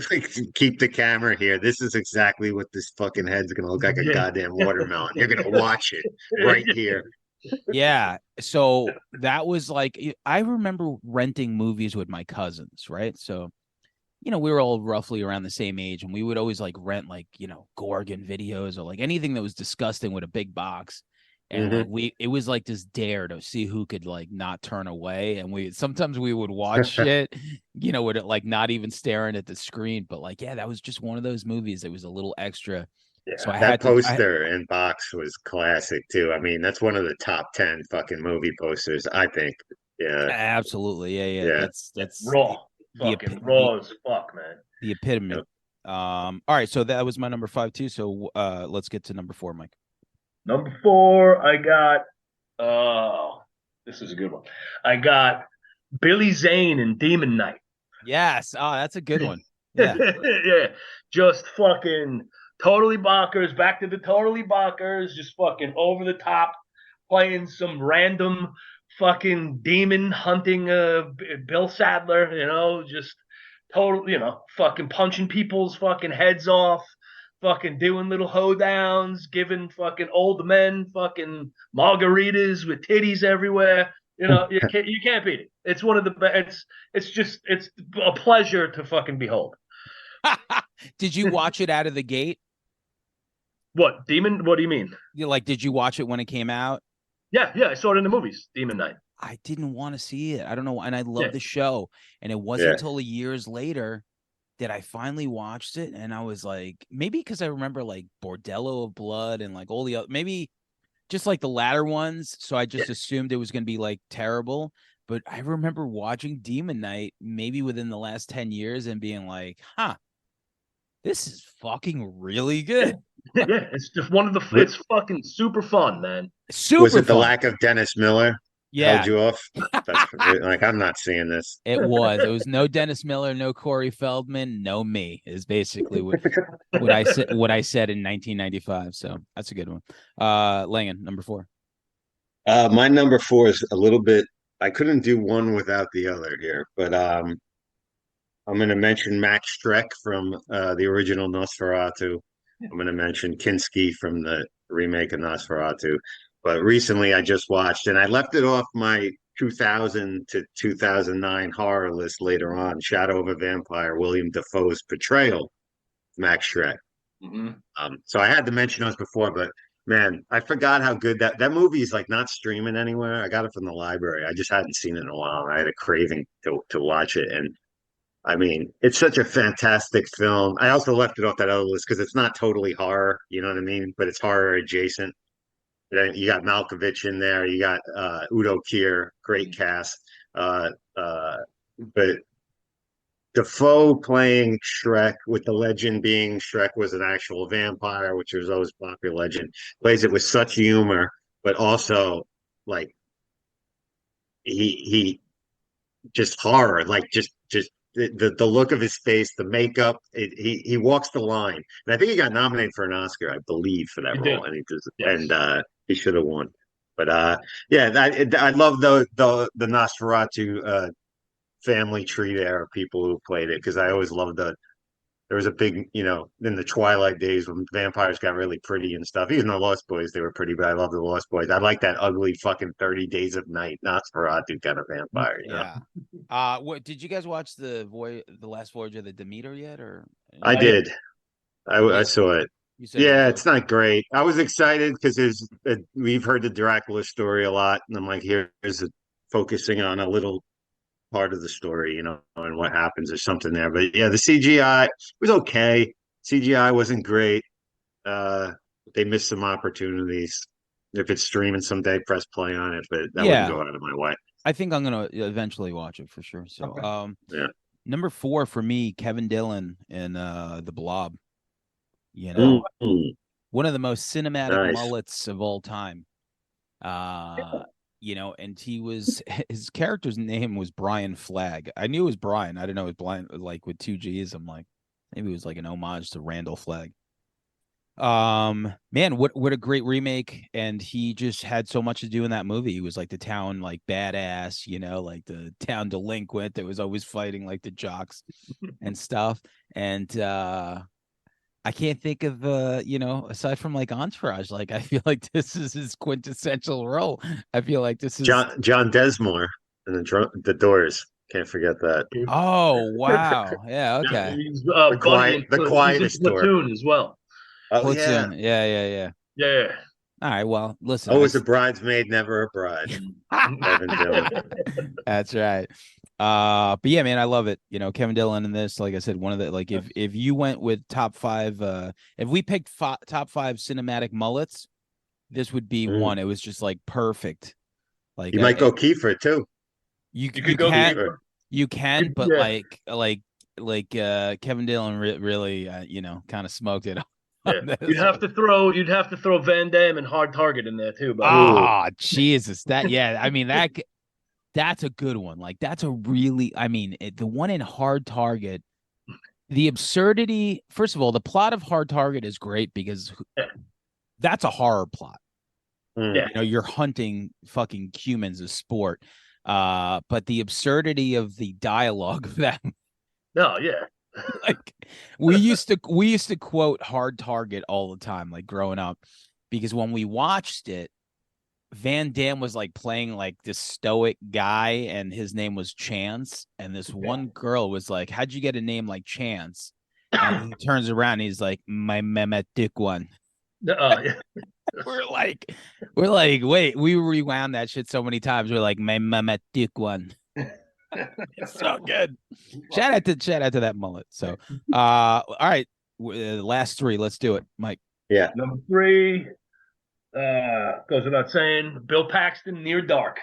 like, keep the camera here. This is exactly what this fucking head's gonna look like, a goddamn watermelon. You're gonna watch it right here. Yeah. So that was like, I remember renting movies with my cousins, right? So, we were all roughly around the same age, and we would always like rent Gorgon videos or like anything that was disgusting with a big box. And it was like this dare to see who could like not turn away. And sometimes we would watch it, with it like not even staring at the screen. But like, yeah, that was just one of those movies that was a little extra. Yeah, so that poster and box was classic too. I mean, that's one of the top 10 fucking movie posters, I think. Yeah. Absolutely. Yeah. That's raw. Fucking raw as fuck, man. The epitome. Yep. All right. So that was my number 5 too. So let's get to number 4, Mike. Number 4, I got this is a good one. I got Billy Zane in Demon Knight. Yes. Oh, that's a good one. Yeah. Yeah. Just fucking totally bonkers, back to the totally bonkers, just fucking over the top, playing some random fucking demon hunting Bill Sadler, just total, fucking punching people's fucking heads off, fucking doing little hoedowns, giving fucking old men fucking margaritas with titties everywhere. You can't beat it. It's one of the best. It's a pleasure to fucking behold. Did you watch it out of the gate? What, Demon? What do you mean? Did you watch it when it came out? Yeah, I saw it in the movies, Demon Knight. I didn't want to see it. I don't know. And I love the show. And it wasn't until years later that I finally watched it. And I was like, maybe because I remember like Bordello of Blood and like all the other, maybe just like the latter ones. So I just assumed it was going to be like terrible. But I remember watching Demon Knight maybe within the last 10 years and being like, this is fucking really good. Yeah, it's just it's fucking super fun, man. Super Was it fun. the lack of Dennis Miller? Yeah. Held you off? Like, I'm not seeing this. It was no Dennis Miller, no Corey Feldman, no me is basically what I said in 1995. So that's a good one. Langan, number 4. My number 4 is a little bit, I couldn't do one without the other here, but I'm going to mention Max Schreck from the original Nosferatu. I'm going to mention Kinski from the remake of Nosferatu. But recently I just watched, and I left it off my 2000 to 2009 horror list later on, Shadow of a Vampire, William Dafoe's portrayal, Max Schreck. So I had to mention those before, but man, I forgot how good that movie is. Like, not streaming anywhere. I got it from the library. I just hadn't seen it in a while. I had a craving to watch it, and I mean, it's such a fantastic film. I also left it off that other list because it's not totally horror, you know what I mean? But it's horror adjacent. You got Malkovich in there. You got Udo Kier, great cast. But Defoe playing Shrek, with the legend being Shrek was an actual vampire, which was always a popular legend, plays it with such humor, but also like he just horror, like just the look of his face, the makeup, he walks the line. And I think he got nominated for an Oscar, I believe, for that role, and he should have won. But I love the Nosferatu family tree there of people who played it, because I always loved there was a big, in the Twilight days when vampires got really pretty and stuff. Even the Lost Boys, they were pretty, but I love the Lost Boys. I like that ugly fucking 30 Days of Night Nosferatu kind of vampire. What did you guys watch the Last Voyage of the Demeter yet? Or I did. I saw it. It's not great. I was excited because we've heard the Dracula story a lot, and I'm like, here's focusing on a little part of the story, and what happens or something there. But yeah, the CGI was okay. CGI wasn't great. They missed some opportunities. If it's streaming someday, press play on it, but that wouldn't go out of my way. I think I'm gonna eventually watch it for sure. So number 4 for me, Kevin Dillon in The Blob. one of the most cinematic Nice. mullets of all time. And his character's name was Brian Flagg. I knew it was Brian. I didn't know it was Brian, like with 2 G's. I'm like, maybe it was like an homage to Randall Flagg. Man, what a great remake. And he just had so much to do in that movie. He was like the town like badass, like the town delinquent that was always fighting like the jocks and stuff. And I can't think of aside from like Entourage, like I feel like this is his quintessential role. I feel like this is John Desmore and the Doors. Can't forget that. Oh wow. Yeah, Yeah, okay. he's The he's quietest in door. Platoon as well. Oh yeah. Platoon. Yeah. Yeah. All right. Well, listen. Always a bridesmaid, never a bride. Kevin Dillon. That's right. But yeah, man, I love it. Kevin Dillon in this, like I said, one of the like if you went with top five, if we picked top five cinematic mullets, this would be one. It was just like perfect. Like you might go Kiefer too. You could go can Kiefer. you can, but Yeah. like Kevin Dillon really kind of smoked it. Yeah. You'd have to throw Van Damme and Hard Target in there too. But Oh Jesus, I mean that's a good one. Like that's a really, the one in Hard Target, the absurdity. First of all, the plot of Hard Target is great because that's a horror plot. Yeah. You're hunting fucking humans as sport. But the absurdity of the dialogue of that. No, yeah. Like we used to quote Hard Target all the time, like growing up, because when we watched it, Van Damme was like playing like this stoic guy, and his name was Chance. And this one girl was like, "How'd you get a name like Chance?" And he turns around, and he's like, "My memetic one." Yeah. We're like, wait, we rewound that shit so many times. We're like, "My memetic one." It's so good. Shout out to that mullet. So, all right, last three. Let's do it, Mike. Yeah. Number 3 goes without saying, Bill Paxton, Near Dark.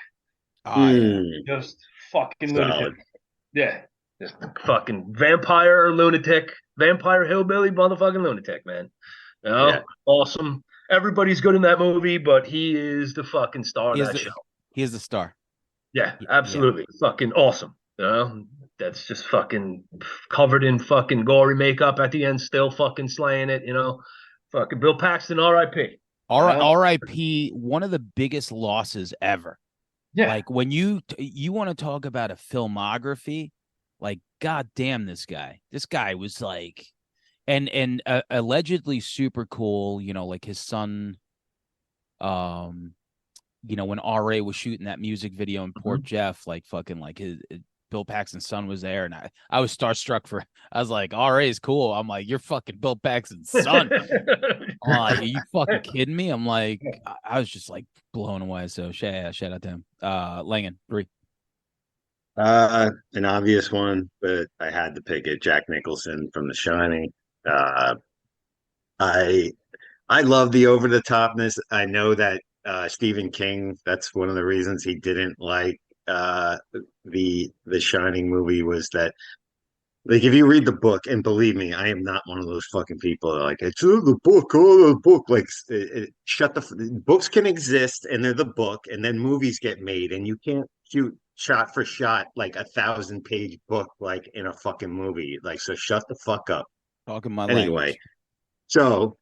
Just fucking lunatic. Solid. Yeah, just fucking vampire hillbilly motherfucking lunatic, man. Awesome. Everybody's good in that movie, but he is the fucking star of that show. He is the star. Yeah, absolutely. Yeah. Fucking awesome. That's just fucking covered in fucking gory makeup at the end, still fucking slaying it, Fucking Bill Paxton, R.I.P. R.I.P. One of the biggest losses ever. Yeah. Like when you want to talk about a filmography, like goddamn, this guy was like, and allegedly super cool. Like his son, when R.A. was shooting that music video in Port Jeff, like fucking like his Bill Paxton's son was there, and I was starstruck I was like, R.A. is cool. I'm like, you're fucking Bill Paxton's son. I'm like, are you fucking kidding me? I'm like, I was just like blown away. So shout out to him. Langan, 3. An obvious one, but I had to pick it. Jack Nicholson from The Shining. I love the over the topness. I know that Stephen King, that's one of the reasons he didn't like the Shining movie, was that, like, if you read the book, and believe me, I am not one of those fucking people that are like, it's the book, like shut the books can exist and they're the book, and then movies get made, and you can't shoot shot for shot like 1,000-page book like in a fucking movie, like, so shut the fuck up. Talking my Anyway, language. So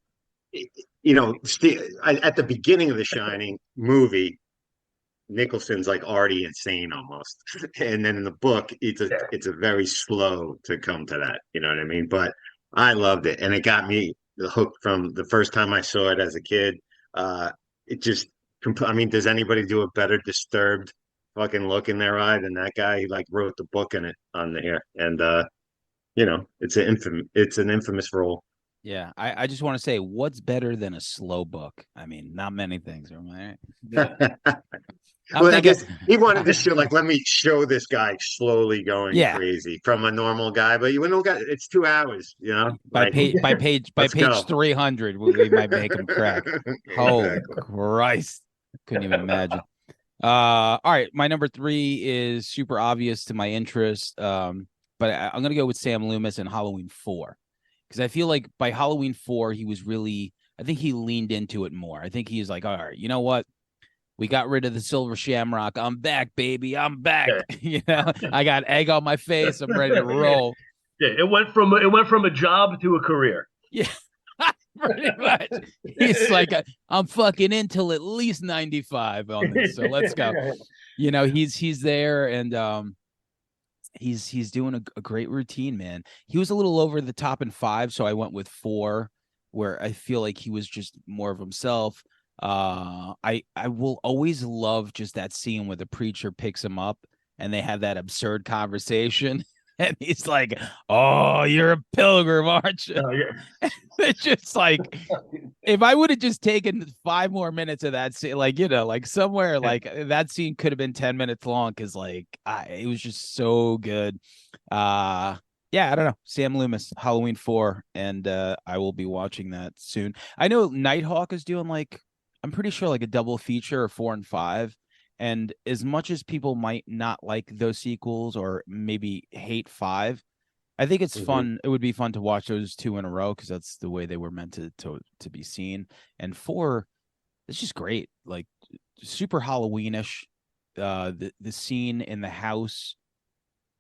at the beginning of the Shining movie, Nicholson's like already insane almost, and then in the book, it's a very slow to come to that. You know what I mean? But I loved it, and it got me hooked from the first time I saw it as a kid. It just, I mean, does anybody do a better disturbed fucking look in their eye than that guy? He like wrote the book in it on here, and it's an infamous role. Yeah, I just want to say, what's better than a slow book? I mean, not many things, right? Well, I guess he wanted to show, like, let me show this guy slowly going crazy from a normal guy, but you don't got, it's 2 hours, By page 300, we might make him crack. Oh Christ, couldn't even imagine. All right, my number 3 is super obvious to my interest, but I'm gonna go with Sam Loomis in Halloween 4. Because I feel like by Halloween 4, he was really I think he leaned into it more. I think he's like, all right, you know what? We got rid of the silver shamrock. I'm back, baby. I'm back. I got egg on my face. I'm ready to roll. Yeah, it went from a job to a career. Yeah. Pretty much. He's like, I'm fucking in till at least 95 on this. So let's go. He's there, and he's doing a great routine, man. He was a little over the top in 5, so I went with 4, where I feel like he was just more of himself. I will always love just that scene where the preacher picks him up and they have that absurd conversation. And he's like, "Oh, you're a pilgrim, aren't you?" Oh, yeah. It's just like, if I would have just taken 5 more minutes of that scene, like somewhere, like that scene could have been 10 minutes long, because it was just so good. I don't know. Sam Loomis, Halloween 4, and I will be watching that soon. I know Nighthawk is doing I'm pretty sure a double feature, or 4 and 5. And as much as people might not like those sequels or maybe hate 5, I think it's fun. It would be fun to watch those 2 in a row, because that's the way they were meant to be seen. And 4, it's just great, like super Halloweenish. The scene in the house,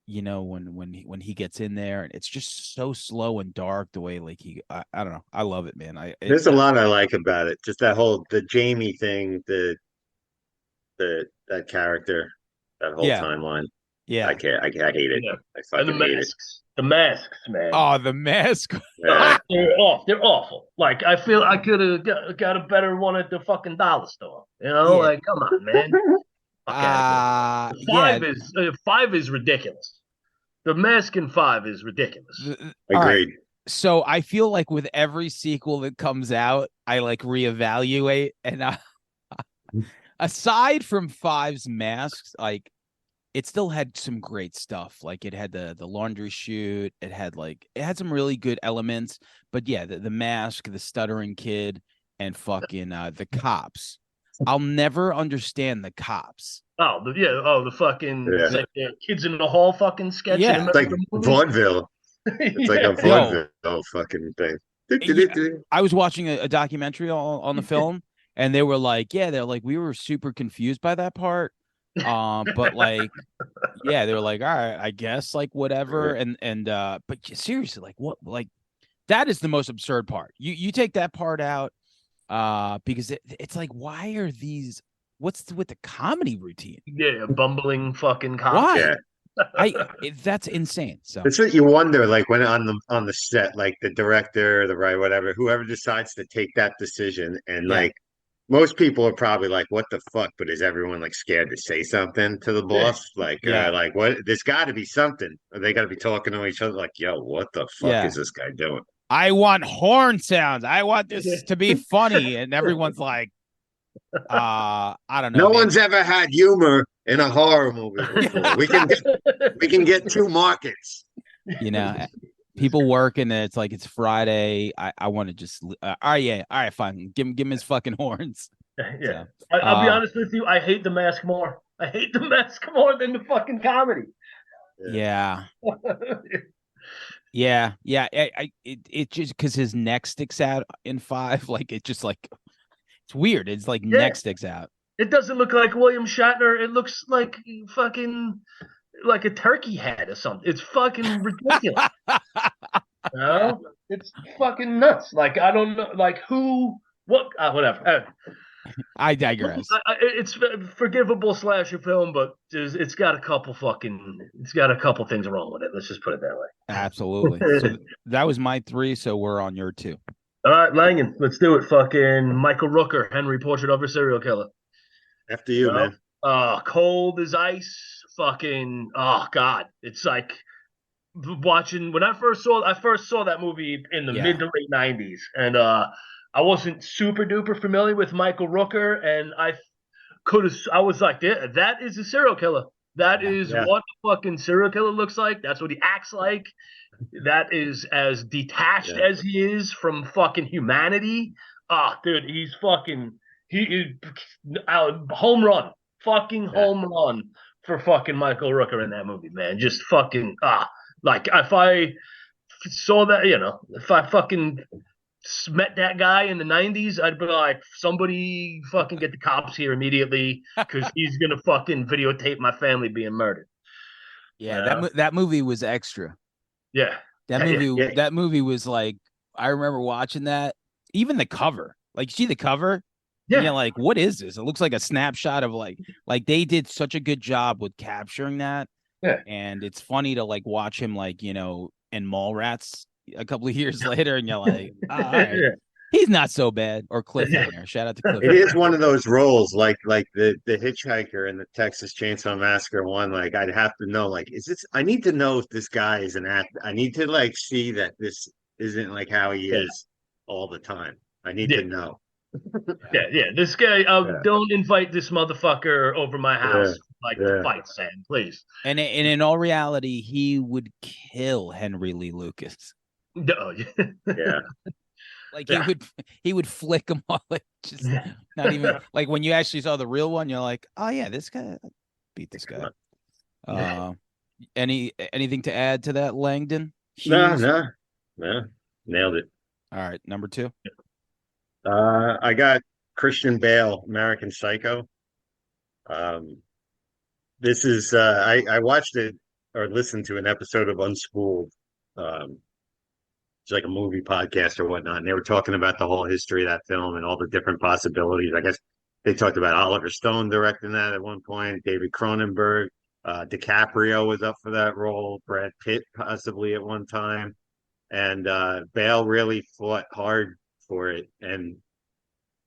when he gets in there, and it's just so slow and dark. The way I don't know. I love it, man. There's a lot I like about it. Just the Jamie thing, that character, that whole timeline. Yeah, I can't. I hate it. Yeah. I fucking hate it. The masks, man. Oh, the mask. Yeah. They're awful. Like, I feel I could have got a better one at the fucking dollar store. Like, come on, man. Five is ridiculous. The mask in 5 is ridiculous. Agreed. Right. So I feel like with every sequel that comes out, I reevaluate, and aside from 5's masks, it still had some great stuff. Like, it had the laundry chute. It had some really good elements. But yeah, the mask, the stuttering kid, and fucking the cops. I'll never understand the cops. The fucking like the kids in the hall fucking sketch. Yeah, it's like vaudeville. It's like a vaudeville fucking thing. I was watching a documentary on the film, and they were like, we were super confused by that part. But they were like, all right, I guess, whatever. But seriously, what, that is the most absurd part. You take that part out, because it's like, why are these? What's with the comedy routine? Yeah, bumbling fucking cops. Why? Yeah. That's insane. So it's what you wonder, when on the set, the director, the writer, whatever, whoever decides to take that decision, and most people are probably like, "What the fuck?" But is everyone scared to say something to the boss? What? There's got to be something. They got to be talking to each other, "Yo, what the fuck is this guy doing?" I want horn sounds. I want this to be funny, and everyone's like, I don't know. No one's ever had humor in a horror movie before. we can get 2 markets. People working. It's Friday. I want to just. All right, fine. Give him his fucking horns. Yeah, so, I'll be honest with you. I hate the mask more. I hate the mask more than the fucking comedy. Yeah. Yeah. It just, because his neck sticks out in 5. It just it's weird. It's neck sticks out. It doesn't look like William Shatner. It looks like fucking like a turkey head or something. It's fucking ridiculous. It's fucking nuts. I don't know. Whatever. I digress. It's a forgivable slasher film, but it's got a couple things wrong with it. Let's just put it that way. Absolutely. So that was my 3. So we're on your 2. All right, Langan, let's do it. Fucking Michael Rooker, Henry, Portrait of a Serial Killer. After you, man. Cold as ice. Fucking, oh God, it's like watching when I first saw that movie in the mid to late 90s, and I wasn't super duper familiar with Michael Rooker, and I was like, that is a serial killer. That is what the fucking serial killer looks like. That's what he acts like. That is as detached as he is from fucking humanity. Dude, he is home run. Fucking home run for fucking Michael Rooker in that movie, man. Just fucking, if I saw that, if I fucking met that guy in the 90s, I'd be like, somebody fucking get the cops here immediately because he's going to fucking videotape my family being murdered. Yeah, that movie was extra. Yeah. That movie was like, I remember watching that. Even the cover, like, you see the cover, and you're like, what is this? It looks like a snapshot of like they did such a good job with capturing that. Yeah. And it's funny to like watch him, like, in Mallrats a couple of years later, and you're like, all right, he's not so bad. Or Cliffhanger. Shout out to Cliffhanger. It is one of those roles, like the hitchhiker in the Texas Chainsaw Massacre one. Like, I'd have to know, like, is this? I need to know if this guy is an actor. I need to like see that this isn't like how he is all the time. I need to know. Yeah. This guy, don't invite this motherfucker over my house to fight, Sam, please. And in all reality, he would kill Henry Lee Lucas. Yeah. Like, he would flick him off, like, just not even like when you actually saw the real one, you're like, oh yeah, this guy beat this guy. Anything to add to that, Langdon? No, nailed it. All right, number 2. I got Christian Bale, American Psycho. This is I watched it or listened to an episode of Unspooled. It's like a movie podcast or whatnot, and they were talking about the whole history of that film and all the different possibilities. I guess they talked about Oliver Stone directing that at one point, David Cronenberg, DiCaprio was up for that role, Brad Pitt possibly at one time, and Bale really fought hard for it and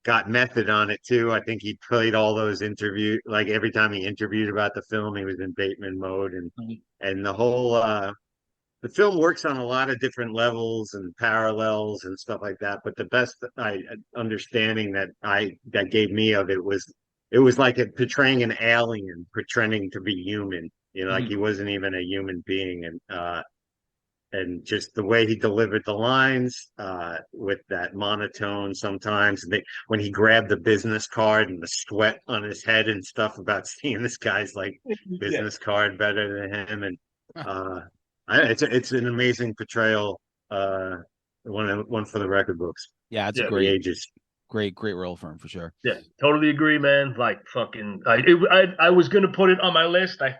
got method on it too. I think he played all those interviews, like every time he interviewed about the film, he was in Bateman mode, and the whole the film works on a lot of different levels and parallels and stuff like that. But the best understanding that gave me of it was like portraying an alien pretending to be human. Like he wasn't even a human being, and just the way he delivered the lines with that monotone sometimes. When he grabbed the business card and the sweat on his head and stuff about seeing this guy's like business card better than him, and it's an amazing portrayal. One for the record books. Yeah, it's great role for him for sure. Yeah, totally agree, man. Like fucking, I was gonna put it on my list. I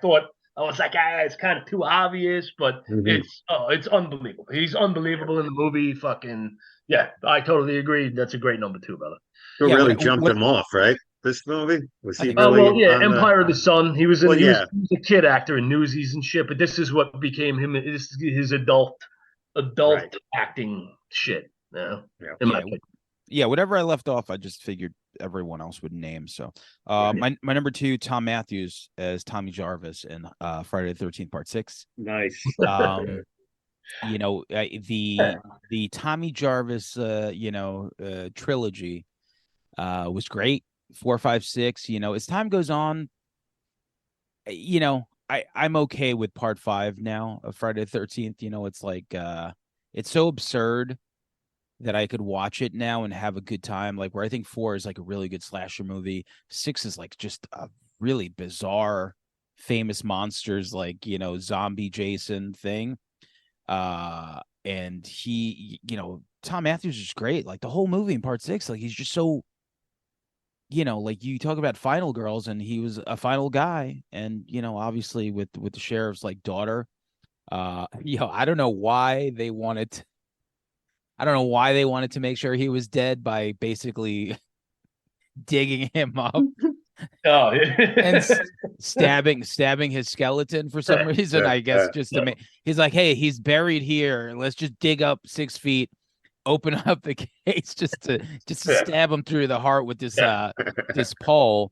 was like, it's kind of too obvious, but it's unbelievable. He's unbelievable in the movie. Fucking yeah, I totally agree. That's a great number 2, brother. It really jumped him off, right? This movie was he really? Empire of the Sun. He was he was a kid actor in Newsies and shit. But this is what became him. This is his adult acting shit. In my opinion. Yeah, whatever I left off, I just figured everyone else would name. So, my number 2, Tom Matthews as Tommy Jarvis in Friday the 13th Part 6. Nice. The Tommy Jarvis trilogy was great. 4, 5, 6. As time goes on, I'm okay with Part 5 now of Friday the 13th. It's like it's so absurd that I could watch it now and have a good time. Like, where I think 4 is like a really good slasher movie. 6 is like just a really bizarre, famous monsters, like, zombie Jason thing. And he, Tom Matthews is great. Like, the whole movie in Part 6, like, he's just so, like, you talk about Final Girls, and he was a final guy. And, obviously with the sheriff's like daughter, I don't know why they wanted to make sure he was dead by basically digging him up and stabbing his skeleton for some reason. I guess just to make. He's like, hey, he's buried here. Let's just dig up 6 feet, open up the case just to stab him through the heart with this this pole.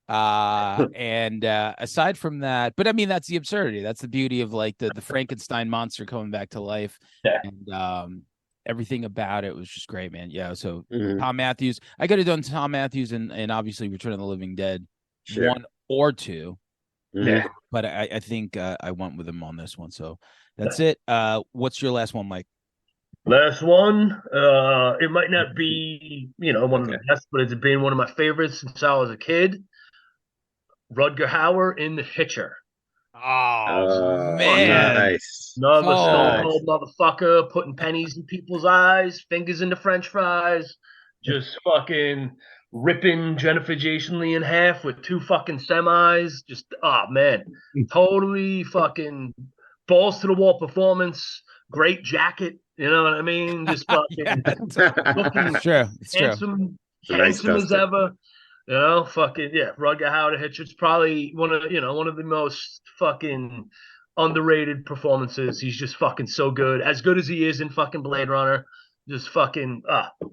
And aside from that, but I mean, that's the absurdity. That's the beauty of like the Frankenstein monster coming back to life. And everything about it was just great, man. Yeah. So Tom Matthews, I could have done Tom Matthews and obviously Return of the Living Dead 1 or 2. Yeah. But I think I went with him on this one. So that's it. What's your last one, Mike? Last one. It might not be, one of the best, but it's been one of my favorites since I was a kid. Rutger Hauer in The Hitcher. Oh Oh, man. nice. Another stone Oh, Nice. cold motherfucker putting pennies in people's eyes, fingers into French fries, just fucking ripping Jennifer Jason Leigh in half with two fucking semis. Just man, totally fucking balls to the wall performance. Great jacket, you know what I mean? Just yeah, fucking it's looking true. It's true. handsome, It's a nice handsome as costume. ever. You know, fucking yeah, Rutger Hauer Hitch. It's probably one of the most fucking underrated performances. He's just fucking so good as he is in fucking Blade Runner. Just fucking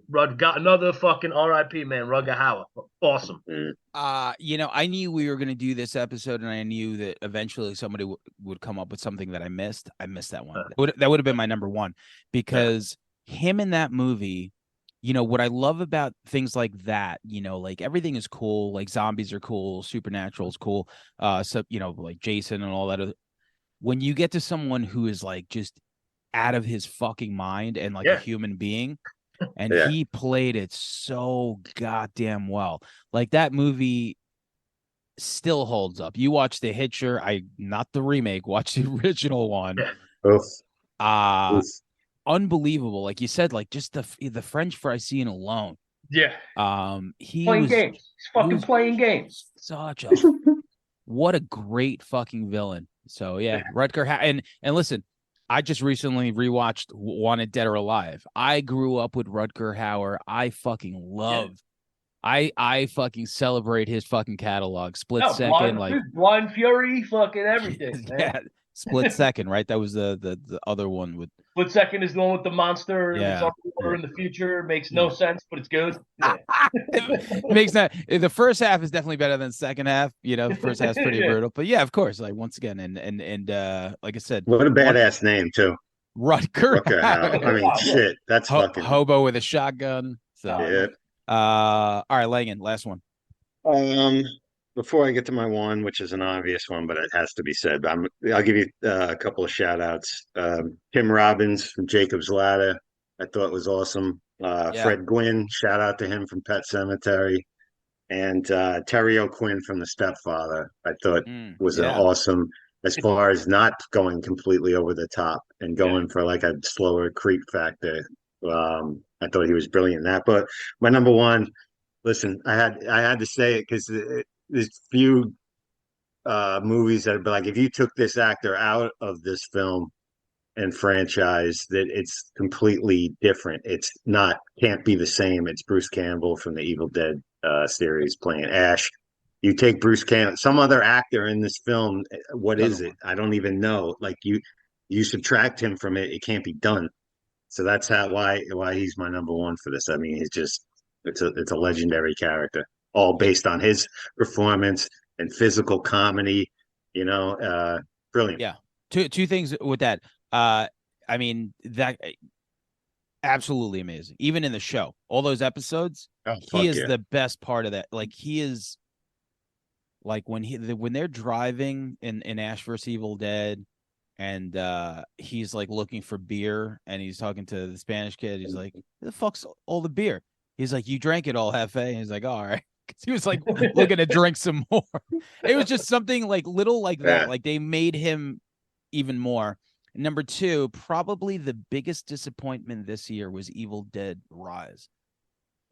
Rud got another fucking R.I.P. man, Rutger Hauer. Awesome. Mm. I knew we were going to do this episode, and I knew that eventually somebody would come up with something that I missed. I missed that one. That would have been my number one, because him in that movie, what I love about things like that, like everything is cool, like zombies are cool, supernatural is cool, so like Jason and all that. When you get to someone who is like just out of his fucking mind and like a Yeah. human being, and Yeah. he played it so goddamn well. Like that movie still holds up. You watch The Hitcher, not the remake, watch the original one. Yeah. Oof. Uh Oof. Unbelievable. Like you said, like just the French fry scene alone. Yeah. He Playing was games. He's fucking was playing games. such a what a great fucking villain. So yeah, Rutger and listen, I just recently rewatched Wanted Dead or Alive. I grew up with Rutger Hauer. I fucking love. I fucking celebrate his fucking catalog. Split No, Second, like Blind Fury, fucking everything, man. yeah, Split Second, right? That was the other one with Split Second is the one with the monster that's yeah. underwater in the future. Makes no sense, but it's good. Yeah. It makes that the first half is definitely better than the second half. The first half's pretty Yeah. brutal, but yeah, of course. Like once again, and like I said, What a badass name too. Rutger Rutger Hauer. I mean, Wow, yeah. shit. That's fucking. hobo with a shotgun. So, Yeah. all right, Langan, last one. Um, Before I get to my one, which is an obvious one, but it has to be said, I'll give you a couple of shout outs. Tim Robbins from Jacob's Ladder, I thought was awesome. Yeah. Fred Gwynn, shout out to him from Pet Cemetery, and Terry O'Quinn from The Stepfather. I thought was an Yeah. awesome, as far as not going completely over the top and going for like a slower creep factor. I thought he was brilliant in that. But my number one. Listen, I had to say it because there's few movies that would be like, if you took this actor out of this film and franchise, that it's completely different. It's not can't be the same. It's Bruce Campbell from the Evil Dead series playing Ash. You take Bruce Campbell, some other actor in this film. What is it? I don't even know. Like you subtract him from it, it can't be done. So that's why he's my number one for this. I mean, he's just it's a legendary character, all based on his performance and physical comedy. Brilliant. Yeah. Two things with that. I mean that absolutely amazing. Even in the show, all those episodes, he is the best part of that. Like he is, like when they're driving in Ash vs Evil Dead, and he's like looking for beer, and he's talking to the Spanish kid. He's like, "Where the fuck's all the beer?" He's like, "You drank it all, Hefe." And he's like, "All right." Because he was like looking to drink some more. It was just something like little like that. Yeah. Like they made him even more. Number two, probably the biggest disappointment this year was Evil Dead Rise.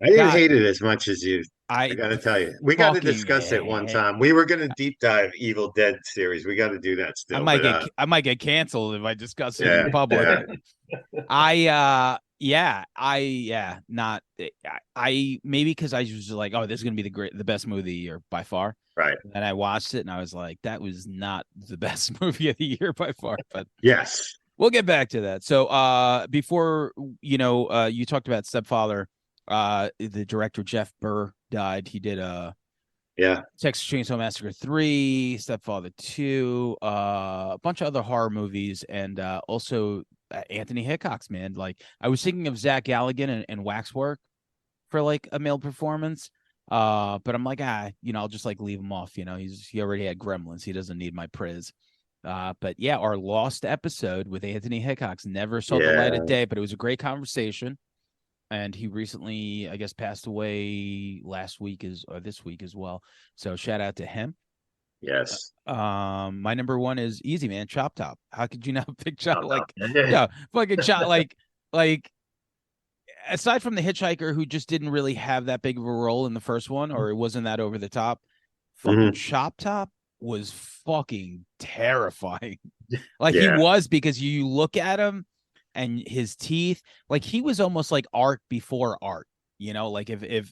I didn't hate it as much as you. I I got to tell you, we got to fucking discuss it one time. We were going to deep dive Evil Dead series. We got to do that still. I might get canceled if I discuss it Yeah, in public. yeah. I maybe because I was like, oh, this is gonna be the best movie of the year by far. Right. And I watched it and I was like, that was not the best movie of the year by far. But Yes. we'll get back to that. So before you talked about Stepfather, the director Jeff Burr died. He did Texas Chainsaw Massacre 3, Stepfather 2, a bunch of other horror movies, and also Anthony Hickox, man. Like I was thinking of Zach Galligan and Waxwork for like a male performance. But I'm like, I'll just like leave him off. He already had Gremlins. He doesn't need my priz. But yeah, our lost episode with Anthony Hickox never saw the light of day, but it was a great conversation. And he recently, I guess, passed away last week or this week as well. So shout out to him. Yes. My number one is easy, man. Chop Top. How could you not pick Chop? No, Like, no. yeah, fucking Chop. Like aside from the hitchhiker who just didn't really have that big of a role in the first one, or it wasn't that over the top, fucking Chop Top was fucking terrifying. Like he Yeah. was, because you look at him and his teeth, like he was almost like art before art. You know, like if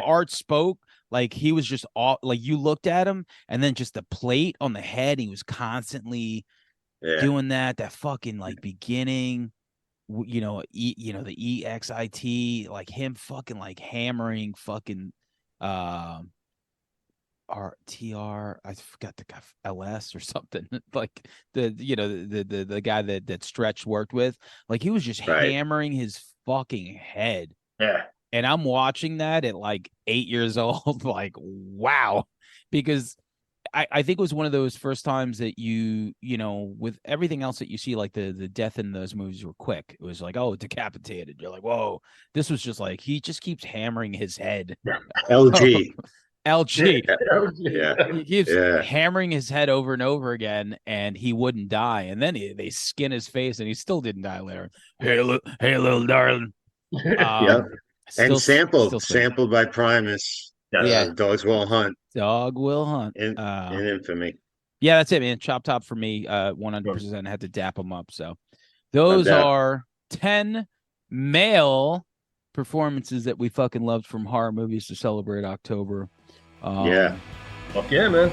art spoke, like he was just all, like you looked at him and then just the plate on the head, he was constantly doing that fucking like beginning, you know, the EXIT, like him fucking like hammering fucking RTR, I forgot the guy, LS or something, like the guy that Stretch worked with, like he was just hammering his fucking head. Yeah. And I'm watching that at like 8 years old, like, wow, because I think it was one of those first times that you know, with everything else that you see, like the death in those movies were quick. It was like, oh, decapitated. You're like, whoa, this was just like, he just keeps hammering his head. LG. LG. Yeah. He keeps hammering his head over and over again, and he wouldn't die. And then they skin his face, and he still didn't die later. Hey, little darling. And sampled by Primus. Yeah. Dogs Will Hunt. Dog Will Hunt. In infamy. Yeah, that's it, man. Chop Top for me. 100% had to dap him up. So those are 10 male performances that we fucking loved from horror movies to celebrate October. Fuck yeah, man.